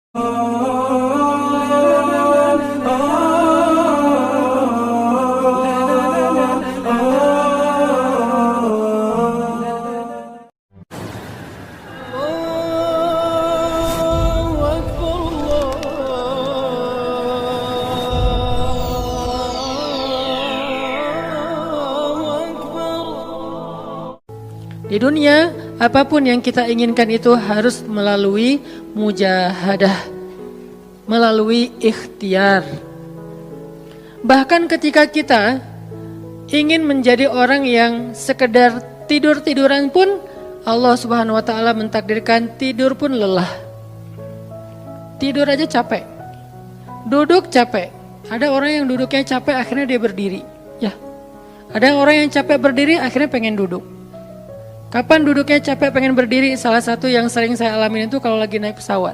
Di dunia, apapun yang kita inginkan itu harus melalui mujahadah, melalui ikhtiar. Bahkan ketika kita ingin menjadi orang yang sekedar tidur-tiduran pun, Allah Subhanahu wa taala mentakdirkan tidur pun lelah. Tidur aja capek. Duduk capek. Ada orang yang duduknya capek akhirnya dia berdiri. Ya. Ada orang yang capek berdiri akhirnya pengen duduk. Kapan duduknya capek pengen berdiri? Salah satu yang sering saya alamin itu kalau lagi naik pesawat.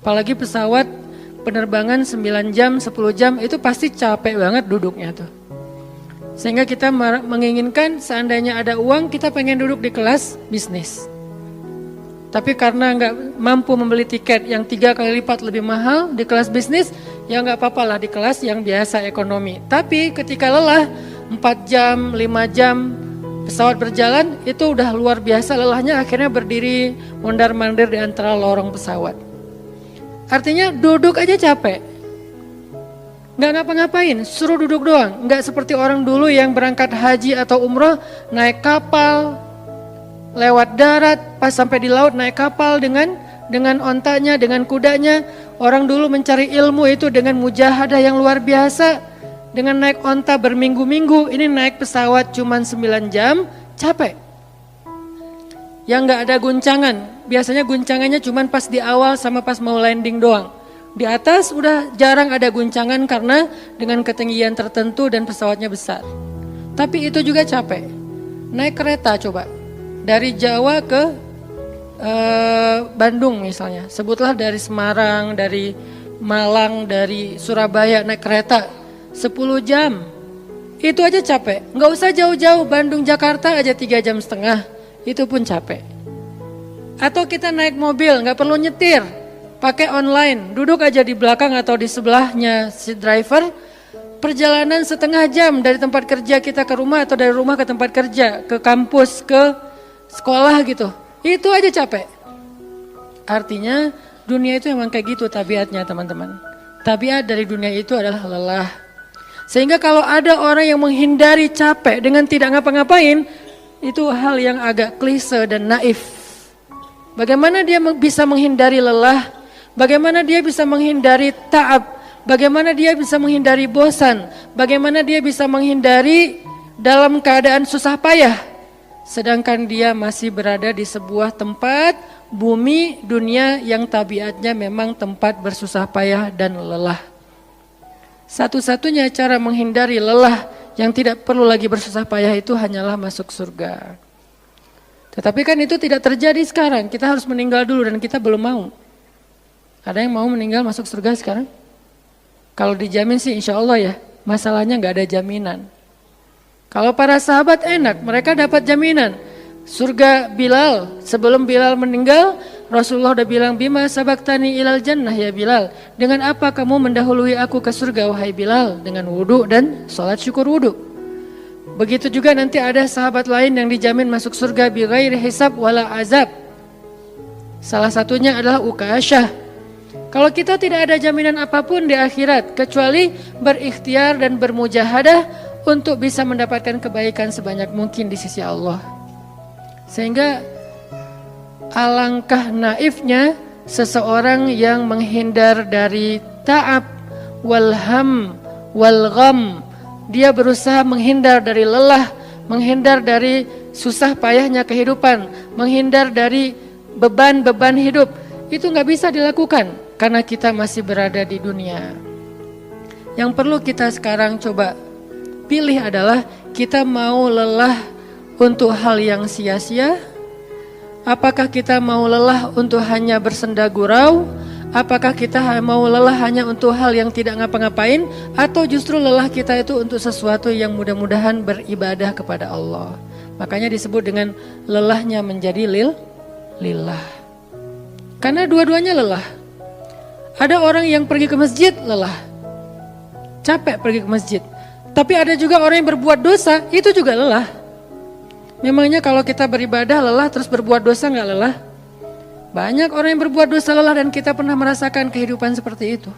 Apalagi pesawat penerbangan 9 jam, 10 jam itu pasti capek banget duduknya tuh. Sehingga kita menginginkan seandainya ada uang kita pengen duduk di kelas bisnis. Tapi karena nggak mampu membeli tiket yang 3 kali lipat lebih mahal di kelas bisnis, ya nggak apa-apa lah di kelas yang biasa ekonomi. Tapi ketika lelah 4 jam, 5 jam pesawat berjalan itu udah luar biasa lelahnya, akhirnya berdiri mondar-mandir di antara lorong pesawat. Artinya duduk aja capek. Nggak ngapa-ngapain, suruh duduk doang. Nggak seperti orang dulu yang berangkat haji atau umroh naik kapal, lewat darat, pas sampai di laut naik kapal dengan ontanya, dengan kudanya. Orang dulu mencari ilmu itu dengan mujahadah yang luar biasa. Dengan naik onta berminggu-minggu, ini naik pesawat cuma 9 jam, capek. Yang nggak ada guncangan, biasanya guncangannya cuma pas di awal sama pas mau landing doang. Di atas udah jarang ada guncangan karena dengan ketinggian tertentu dan pesawatnya besar. Tapi itu juga capek. Naik kereta coba, dari Jawa ke Bandung misalnya. Sebutlah dari Semarang, dari Malang, dari Surabaya naik kereta. 10 jam, itu aja capek. Nggak usah jauh-jauh, Bandung Jakarta aja 3,5 jam, itu pun capek. Atau kita naik mobil, nggak perlu nyetir, pakai online, duduk aja di belakang atau di sebelahnya si driver. Perjalanan setengah jam dari tempat kerja kita ke rumah atau dari rumah ke tempat kerja, ke kampus, ke sekolah gitu. Itu aja capek. Artinya dunia itu emang kayak gitu tabiatnya teman-teman. Tabiat dari dunia itu adalah lelah. Sehingga kalau ada orang yang menghindari capek dengan tidak ngapa-ngapain, itu hal yang agak klise dan naif. Bagaimana dia bisa menghindari lelah? Bagaimana dia bisa menghindari ta'ab? Bagaimana dia bisa menghindari bosan? Bagaimana dia bisa menghindari dalam keadaan susah payah? Sedangkan dia masih berada di sebuah tempat, bumi, dunia yang tabiatnya memang tempat bersusah payah dan lelah. Satu-satunya cara menghindari lelah yang tidak perlu lagi bersusah payah itu hanyalah masuk surga. Tetapi kan itu tidak terjadi sekarang, kita harus meninggal dulu dan kita belum mau. Ada yang mau meninggal masuk surga sekarang? Kalau dijamin sih insya Allah ya, masalahnya nggak ada jaminan. Kalau para sahabat enak, mereka dapat jaminan. Surga Bilal, sebelum Bilal meninggal, Rasulullah udah bilang, bima sabaktani ilal jannah ya Bilal. Dengan apa kamu mendahului aku ke surga wahai Bilal? Dengan wudu dan sholat syukur wudu. Begitu juga nanti ada sahabat lain yang dijamin masuk surga bighairi hisab wala azab. Salah satunya adalah Ukasyah. Kalau kita tidak ada jaminan apapun di akhirat, kecuali berikhtiar dan bermujahadah untuk bisa mendapatkan kebaikan sebanyak mungkin di sisi Allah. Sehingga alangkah naifnya seseorang yang menghindar dari ta'ab wal ham wal gham. Dia berusaha menghindar dari lelah, menghindar dari susah payahnya kehidupan, menghindar dari beban-beban hidup. Itu gak bisa dilakukan karena kita masih berada di dunia. Yang perlu kita sekarang coba pilih adalah kita mau lelah untuk hal yang sia-sia? Apakah kita mau lelah untuk hanya bersenda gurau? Apakah kita mau lelah hanya untuk hal yang tidak ngapa-ngapain? Atau justru lelah kita itu untuk sesuatu yang mudah-mudahan beribadah kepada Allah? Makanya disebut dengan lelahnya menjadi lillah. Karena dua-duanya lelah. Ada orang yang pergi ke masjid lelah, capek pergi ke masjid. Tapi ada juga orang yang berbuat dosa, itu juga lelah. Memangnya kalau kita beribadah lelah terus berbuat dosa nggak lelah? Banyak orang yang berbuat dosa lelah dan kita pernah merasakan kehidupan seperti itu.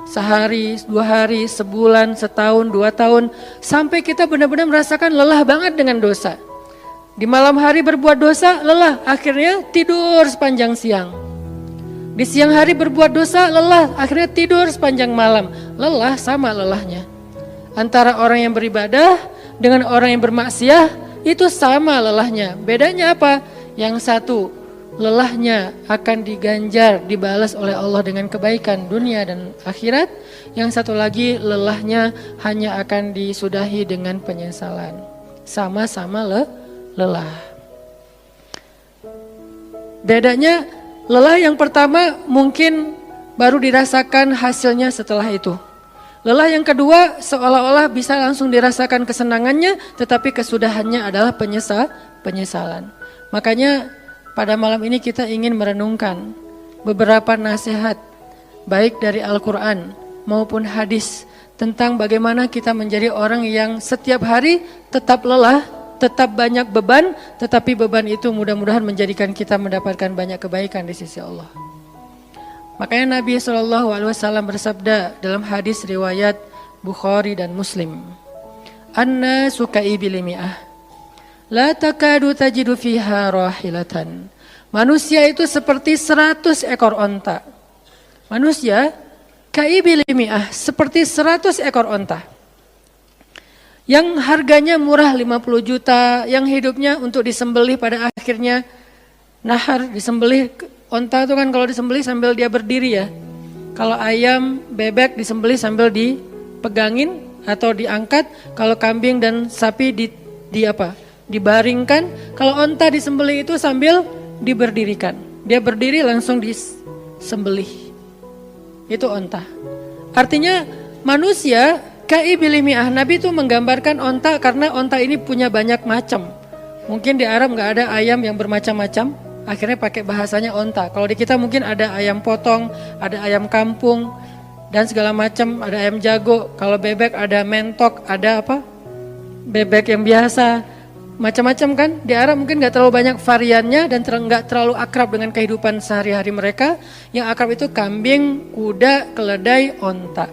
Sehari, 2 hari, sebulan, setahun, 2 tahun, sampai kita benar-benar merasakan lelah banget dengan dosa. Di malam hari berbuat dosa, lelah, akhirnya tidur sepanjang siang. Di siang hari berbuat dosa, lelah, akhirnya tidur sepanjang malam. Lelah sama lelahnya. Antara orang yang beribadah dengan orang yang bermaksiat, itu sama lelahnya. Bedanya apa? Yang satu, lelahnya akan diganjar, dibalas oleh Allah dengan kebaikan dunia dan akhirat. Yang satu lagi, lelahnya hanya akan disudahi dengan penyesalan. Sama-sama lelah. Bedanya, lelah yang pertama mungkin baru dirasakan hasilnya setelah itu. Lelah yang kedua seolah-olah bisa langsung dirasakan kesenangannya, tetapi kesudahannya adalah penyesalan. Makanya pada malam ini kita ingin merenungkan beberapa nasihat baik dari Al-Quran maupun hadis tentang bagaimana kita menjadi orang yang setiap hari tetap lelah, tetap banyak beban, tetapi beban itu mudah-mudahan menjadikan kita mendapatkan banyak kebaikan di sisi Allah. Makanya Nabi SAW bersabda dalam hadis riwayat Bukhari dan Muslim, "An-nasu ka'ibili mi'ah, la takadu tajidu fiha rahilatan." Manusia itu seperti 100 ekor onta. Manusia ka'ibili mi'ah, seperti 100 ekor onta. Yang harganya murah 50 juta, yang hidupnya untuk disembelih pada akhirnya nahar, disembelih. Onta itu kan kalau disembelih sambil dia berdiri ya. Kalau ayam, bebek disembelih sambil dipegangin atau diangkat. Kalau kambing dan sapi dibaringkan. Kalau onta disembelih itu sambil diberdirikan. Dia berdiri langsung disembelih. Itu onta. Artinya manusia ka'ibili mi'ah. Nabi itu menggambarkan onta karena onta ini punya banyak macam. Mungkin di Arab nggak ada ayam yang bermacam-macam. Akhirnya pakai bahasanya onta. Kalau di kita mungkin ada ayam potong, ada ayam kampung, dan segala macam, ada ayam jago. Kalau bebek ada mentok, ada apa? Bebek yang biasa, macam-macam kan. Di Arab mungkin gak terlalu banyak variannya dan gak terlalu akrab dengan kehidupan sehari-hari mereka. Yang akrab itu kambing, kuda, keledai, onta.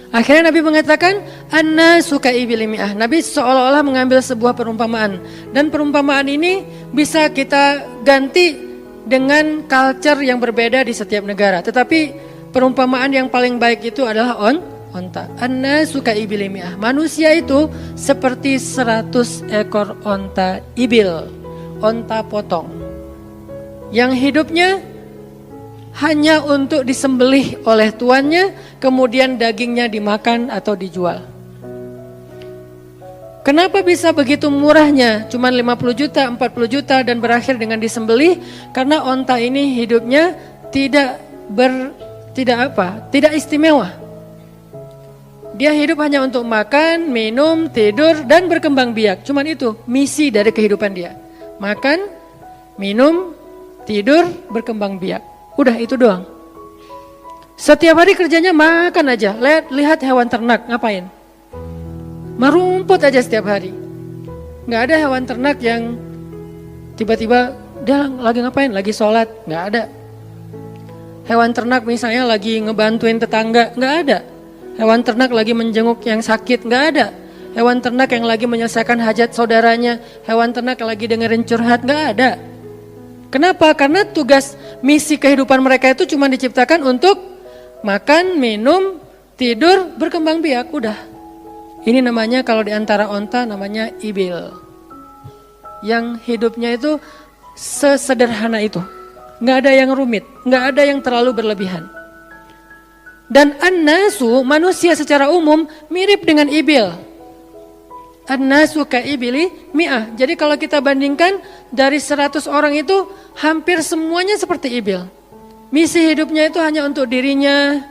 Akhirnya Nabi mengatakan, "An-nasu ka'ibili mi'ah." Nabi seolah-olah mengambil sebuah perumpamaan. Dan perumpamaan ini bisa kita ganti dengan culture yang berbeda di setiap negara. Tetapi perumpamaan yang paling baik itu adalah onta. An-nasu ka'ibili mi'ah. Manusia itu seperti 100 ekor onta ibil. Onta potong. Yang hidupnya hanya untuk disembelih oleh tuannya, kemudian dagingnya dimakan atau dijual. Kenapa bisa begitu murahnya? Cuma 50 juta, 40 juta dan berakhir dengan disembelih? Karena onta ini hidupnya tidak istimewa. Dia hidup hanya untuk makan, minum, tidur, dan berkembang biak. Cuman itu misi dari kehidupan dia. Makan, minum, tidur, berkembang biak. Udah itu doang. Setiap hari kerjanya makan aja. Lihat hewan ternak ngapain? Merumput aja setiap hari. Gak ada hewan ternak yang tiba-tiba dia lagi ngapain? Lagi sholat. Gak ada. Hewan ternak misalnya lagi ngebantuin tetangga. Gak ada. Hewan ternak lagi menjenguk yang sakit. Gak ada. Hewan ternak yang lagi menyelesaikan hajat saudaranya. Hewan ternak yang lagi dengerin curhat. Gak ada. Kenapa? Karena tugas misi kehidupan mereka itu cuma diciptakan untuk makan, minum, tidur, berkembang biak, udah. Ini namanya kalau di antara onta namanya ibil. Yang hidupnya itu sesederhana itu. Nggak ada yang rumit, nggak ada yang terlalu berlebihan. Dan an-nasu, manusia secara umum mirip dengan ibil. An-nasu ka'ibili mi'ah. Jadi kalau kita bandingkan dari 100 orang itu hampir semuanya seperti ibil. Misi hidupnya itu hanya untuk dirinya.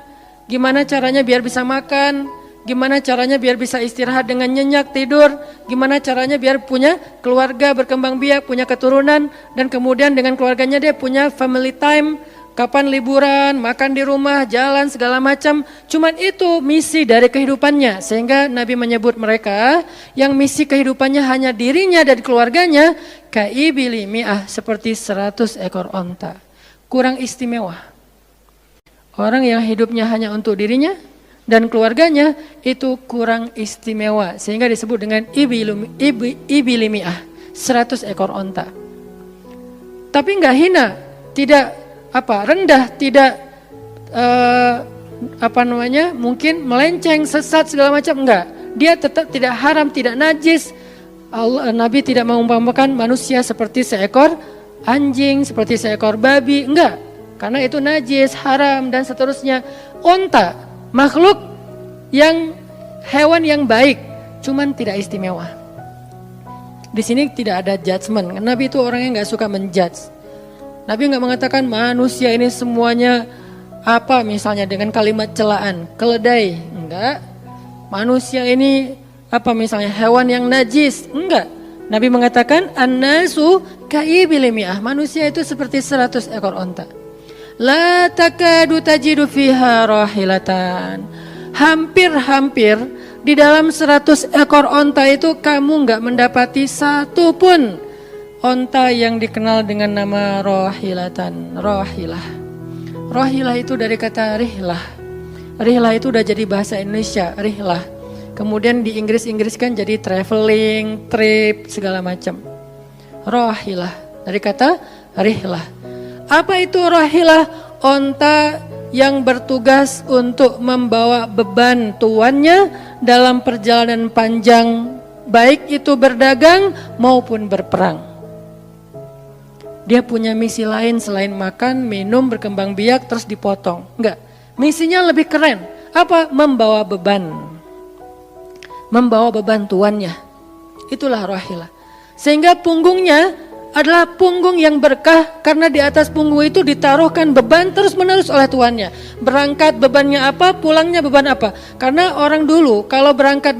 Gimana caranya biar bisa makan, gimana caranya biar bisa istirahat dengan nyenyak, tidur, gimana caranya biar punya keluarga, berkembang biak, punya keturunan, dan kemudian dengan keluarganya dia punya family time, kapan liburan, makan di rumah, jalan segala macam. Cuman itu misi dari kehidupannya. Sehingga Nabi menyebut mereka yang misi kehidupannya hanya dirinya dan keluarganya, kaibili mi'ah, seperti 100 ekor onta. Kurang istimewa. Orang yang hidupnya hanya untuk dirinya dan keluarganya itu kurang istimewa. Sehingga disebut dengan ibili mi'ah, 100 ekor onta. Tapi enggak hina, tidak rendah, tidak mungkin melenceng, sesat segala macam, enggak. Dia tetap tidak haram, tidak najis. Nabi tidak mengumpamakan manusia seperti seekor anjing, seperti seekor babi, enggak. Karena itu najis, haram dan seterusnya. Onta, makhluk yang hewan yang baik, cuman tidak istimewa. Di sini tidak ada judgement. Nabi itu orang yang enggak suka menjudge. Nabi enggak mengatakan manusia ini semuanya misalnya dengan kalimat celaan, keledai, enggak. Manusia ini misalnya hewan yang najis, enggak. Nabi mengatakan an-nasu kaibili mi'ah, manusia itu seperti 100 ekor onta. La takadu tajidu fiha rahilatan. Hampir di dalam 100 ekor onta itu kamu enggak mendapati satu pun onta yang dikenal dengan nama rohilatan. Rohilah itu dari kata rihlah. Rihlah itu udah jadi bahasa Indonesia, rihlah. Kemudian di Inggris-Inggriskan jadi traveling, trip, segala macam. Rohilah dari kata rihlah. Apa itu rohilah? Onta yang bertugas untuk membawa beban tuannya dalam perjalanan panjang, baik itu berdagang maupun berperang. Dia punya misi lain selain makan, minum, berkembang biak, terus dipotong. Enggak, misinya lebih keren. Apa? Membawa beban. Membawa beban tuannya. Itulah rohilah. Sehingga punggungnya adalah punggung yang berkah, karena di atas punggung itu ditaruhkan beban terus menerus oleh tuannya. Berangkat bebannya apa, pulangnya beban apa. Karena orang dulu kalau berangkat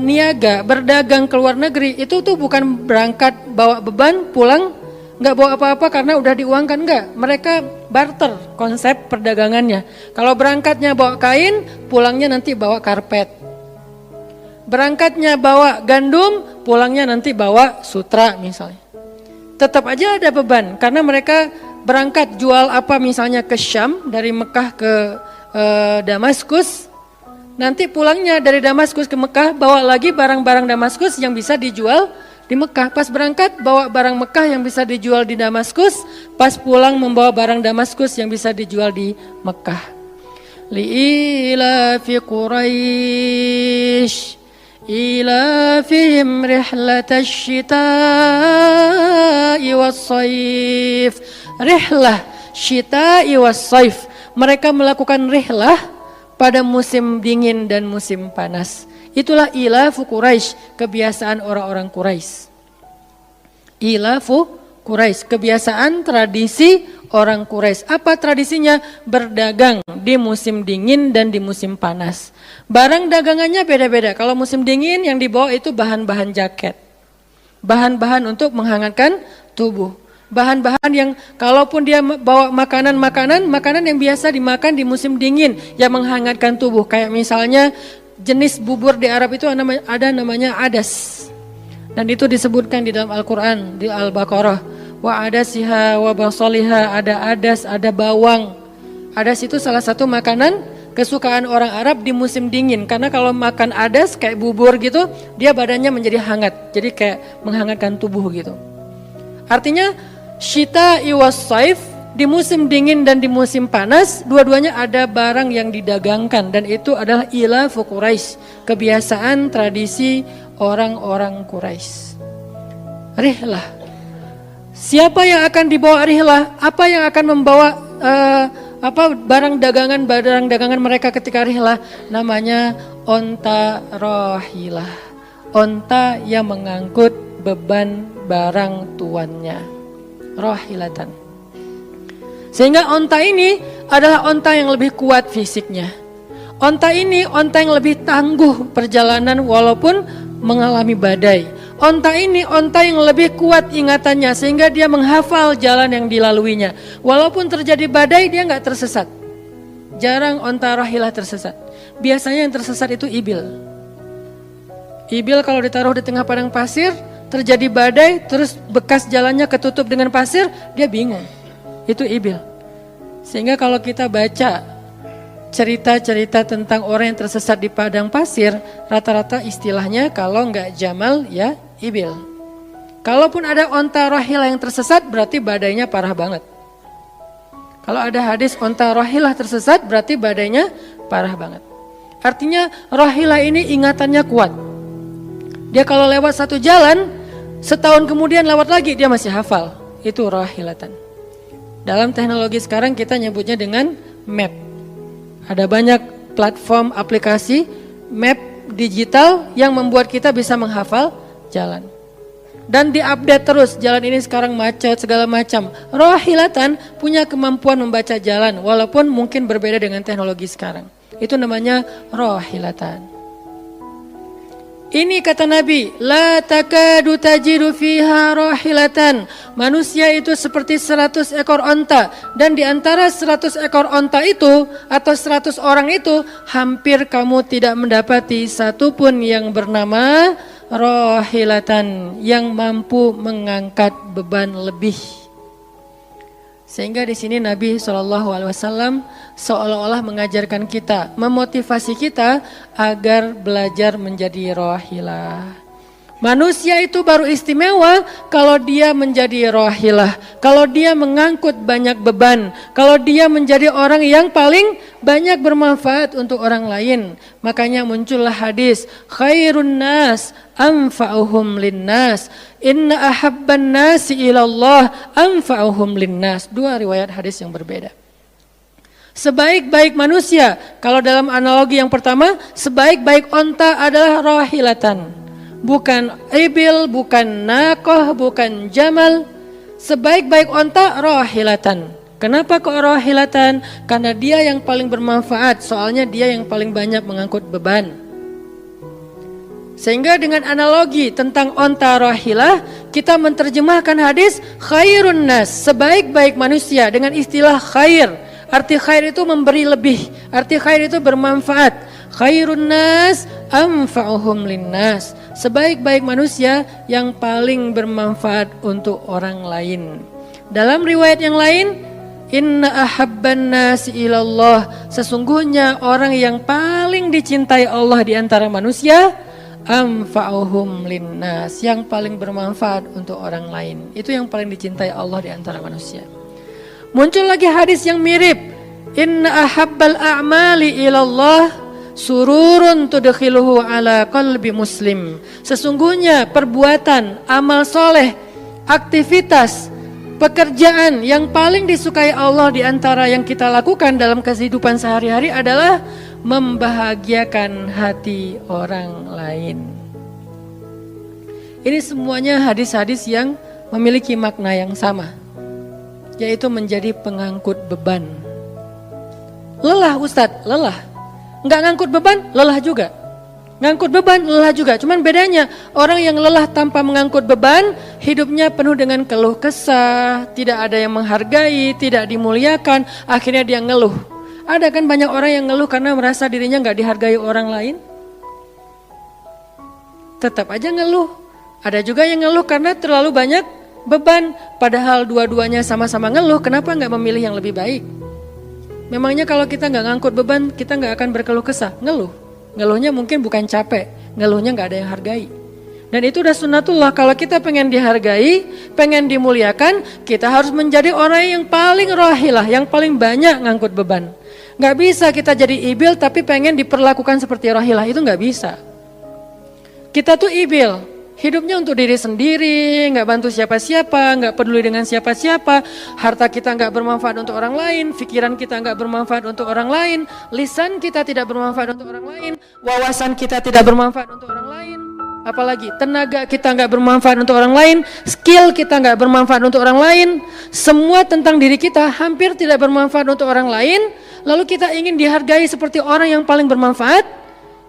niaga, berdagang ke luar negeri, itu tuh bukan berangkat bawa beban, pulang nggak bawa apa-apa karena udah diuangkan, enggak. Mereka barter konsep perdagangannya. Kalau berangkatnya bawa kain, pulangnya nanti bawa karpet. Berangkatnya bawa gandum, pulangnya nanti bawa sutra misalnya. Tetap aja ada beban karena mereka berangkat jual misalnya ke Syam, dari Mekah ke Damaskus. Nanti pulangnya dari Damaskus ke Mekah bawa lagi barang-barang Damaskus yang bisa dijual di Mekah. Pas berangkat bawa barang Mekah yang bisa dijual di Damaskus, pas pulang membawa barang Damaskus yang bisa dijual di Mekah. Li'ilafi Quraisy ilafihim rihlatash syita'i was-saif. Rihlah syita'i was-saif. Mereka melakukan rihlah pada musim dingin dan musim panas. Itulah ilafu Quraisy, kebiasaan orang-orang Quraisy. Ilafu Quraisy, kebiasaan tradisi orang Quraisy. Apa tradisinya? Berdagang di musim dingin dan di musim panas. Barang dagangannya beda-beda. Kalau musim dingin yang dibawa itu bahan-bahan jaket. Bahan-bahan untuk menghangatkan tubuh. Bahan-bahan yang kalaupun dia bawa makanan yang biasa dimakan di musim dingin yang menghangatkan tubuh. Kayak misalnya jenis bubur di Arab itu ada namanya adas. Dan itu disebutkan di dalam Al-Quran, di Al-Baqarah. Wa adasiha wa basaliha, ada adas, ada bawang. Adas itu salah satu makanan kesukaan orang Arab di musim dingin. Karena kalau makan adas kayak bubur gitu, dia badannya menjadi hangat. Jadi kayak menghangatkan tubuh gitu. Artinya syita'i was-saif, di musim dingin dan di musim panas, dua-duanya ada barang yang didagangkan, dan itu adalah ilafu Quraisy, kebiasaan tradisi orang-orang Quraisy. Rihlah. Siapa yang akan dibawa rihlah? Apa yang akan membawa barang dagangan mereka ketika rihlah? Namanya onta rohilah. Onta yang mengangkut beban barang tuannya. Rohilatan. Sehingga onta ini adalah onta yang lebih kuat fisiknya. Onta ini onta yang lebih tangguh perjalanan walaupun mengalami badai. onta ini onta yang lebih kuat ingatannya sehingga dia menghafal jalan yang dilaluinya. Walaupun terjadi badai dia nggak tersesat. Jarang onta rahilah tersesat. Biasanya yang tersesat itu ibil. Ibil kalau ditaruh di tengah padang pasir, terjadi badai, terus bekas jalannya ketutup dengan pasir, dia bingung. Itu ibil. Sehingga kalau kita baca cerita-cerita tentang orang yang tersesat di padang pasir, rata-rata istilahnya kalau nggak jamal ya ibil. Kalaupun ada onta rahilah yang tersesat, berarti badainya parah banget. Kalau ada hadis onta rahilah tersesat, berarti badainya parah banget. Artinya rahilah ini ingatannya kuat. Dia kalau lewat satu jalan, setahun kemudian lewat lagi dia masih hafal. Itu rahilatan. Dalam teknologi sekarang kita nyebutnya dengan map. Ada banyak platform aplikasi map digital yang membuat kita bisa menghafal jalan. Dan diupdate terus, jalan ini sekarang macet segala macam. Rahilatan punya kemampuan membaca jalan walaupun mungkin berbeda dengan teknologi sekarang. Itu namanya rahilatan. Ini kata Nabi, la takadu tajidu fiha rahilatan. Manusia itu seperti 100 ekor onta. Dan di antara 100 ekor onta itu, atau 100 orang itu, hampir kamu tidak mendapati satupun yang bernama rahilatan, yang mampu mengangkat beban lebih. Sehingga di sini Nabi SAW seolah-olah mengajarkan kita, memotivasi kita agar belajar menjadi rahilah. Manusia itu baru istimewa kalau dia menjadi rahilah, kalau dia mengangkut banyak beban, kalau dia menjadi orang yang paling banyak bermanfaat untuk orang lain. Makanya muncullah hadis, khairun nas anfa'uhum linnas, inna ahabban nasi ilallah anfa'uhum linnas. Dua riwayat hadis yang berbeda. Sebaik-baik manusia, kalau dalam analogi yang pertama, sebaik-baik onta adalah rahilatan. Bukan ibil, bukan nakoh, bukan jamal. Sebaik-baik onta rahilatan. Kenapa kok rahilatan? Karena dia yang paling bermanfaat, soalnya dia yang paling banyak mengangkut beban. Sehingga dengan analogi tentang onta rahilah, kita menerjemahkan hadis khairun nas, sebaik-baik manusia dengan istilah khair. Arti khair itu memberi lebih, arti khair itu bermanfaat. Khairun nas anfa'uhum linnas, sebaik-baik manusia yang paling bermanfaat untuk orang lain. Dalam riwayat yang lain, inna ahabban nasi ilallah, sesungguhnya orang yang paling dicintai Allah di antara manusia, anfa'uhum linnas, yang paling bermanfaat untuk orang lain. Itu yang paling dicintai Allah di antara manusia. Muncul lagi hadis yang mirip, inna ahabbal a'mali ilallah sururun tudkhiluhu ala qalbi muslim. Sesungguhnya perbuatan, amal soleh, aktivitas, pekerjaan yang paling disukai Allah di antara yang kita lakukan dalam kehidupan sehari-hari adalah membahagiakan hati orang lain. Ini semuanya hadis-hadis yang memiliki makna yang sama, yaitu menjadi pengangkut beban. Lelah Ustadz, lelah. Nggak ngangkut beban, lelah juga. Ngangkut beban, lelah juga. Cuman bedanya, orang yang lelah tanpa mengangkut beban, hidupnya penuh dengan keluh kesah, tidak ada yang menghargai, tidak dimuliakan, akhirnya dia ngeluh. Ada kan banyak orang yang ngeluh karena merasa dirinya nggak dihargai orang lain? Tetap aja ngeluh. Ada juga yang ngeluh karena terlalu banyak beban. Padahal dua-duanya sama-sama ngeluh, kenapa nggak memilih yang lebih baik? Memangnya kalau kita nggak ngangkut beban, kita nggak akan berkeluh kesah, ngeluh. Ngeluhnya mungkin bukan capek, ngeluhnya nggak ada yang hargai. Dan itu udah sunnatullah, kalau kita pengen dihargai, pengen dimuliakan, kita harus menjadi orang yang paling rahilah, yang paling banyak ngangkut beban. Nggak bisa kita jadi ibil tapi pengen diperlakukan seperti rahilah, itu nggak bisa. Kita tuh ibil. Hidupnya untuk diri sendiri, nggak bantu siapa-siapa, nggak peduli dengan siapa-siapa. Harta kita nggak bermanfaat untuk orang lain, pikiran kita nggak bermanfaat untuk orang lain, lisan kita tidak bermanfaat untuk orang lain, wawasan kita tidak bermanfaat untuk orang lain. Apalagi tenaga kita nggak bermanfaat untuk orang lain, skill kita nggak bermanfaat untuk orang lain. Semua tentang diri kita hampir tidak bermanfaat untuk orang lain. Lalu kita ingin dihargai seperti orang yang paling bermanfaat.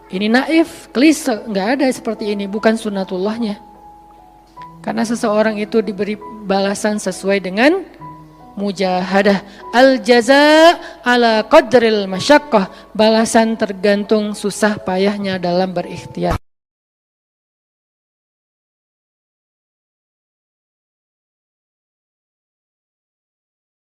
Ini naif, klise, nggak ada seperti ini, bukan sunnatullahnya. Karena seseorang itu diberi balasan sesuai dengan mujahadah. Al jaza ala qadril masyaqqah, balasan tergantung susah payahnya dalam berikhtiar.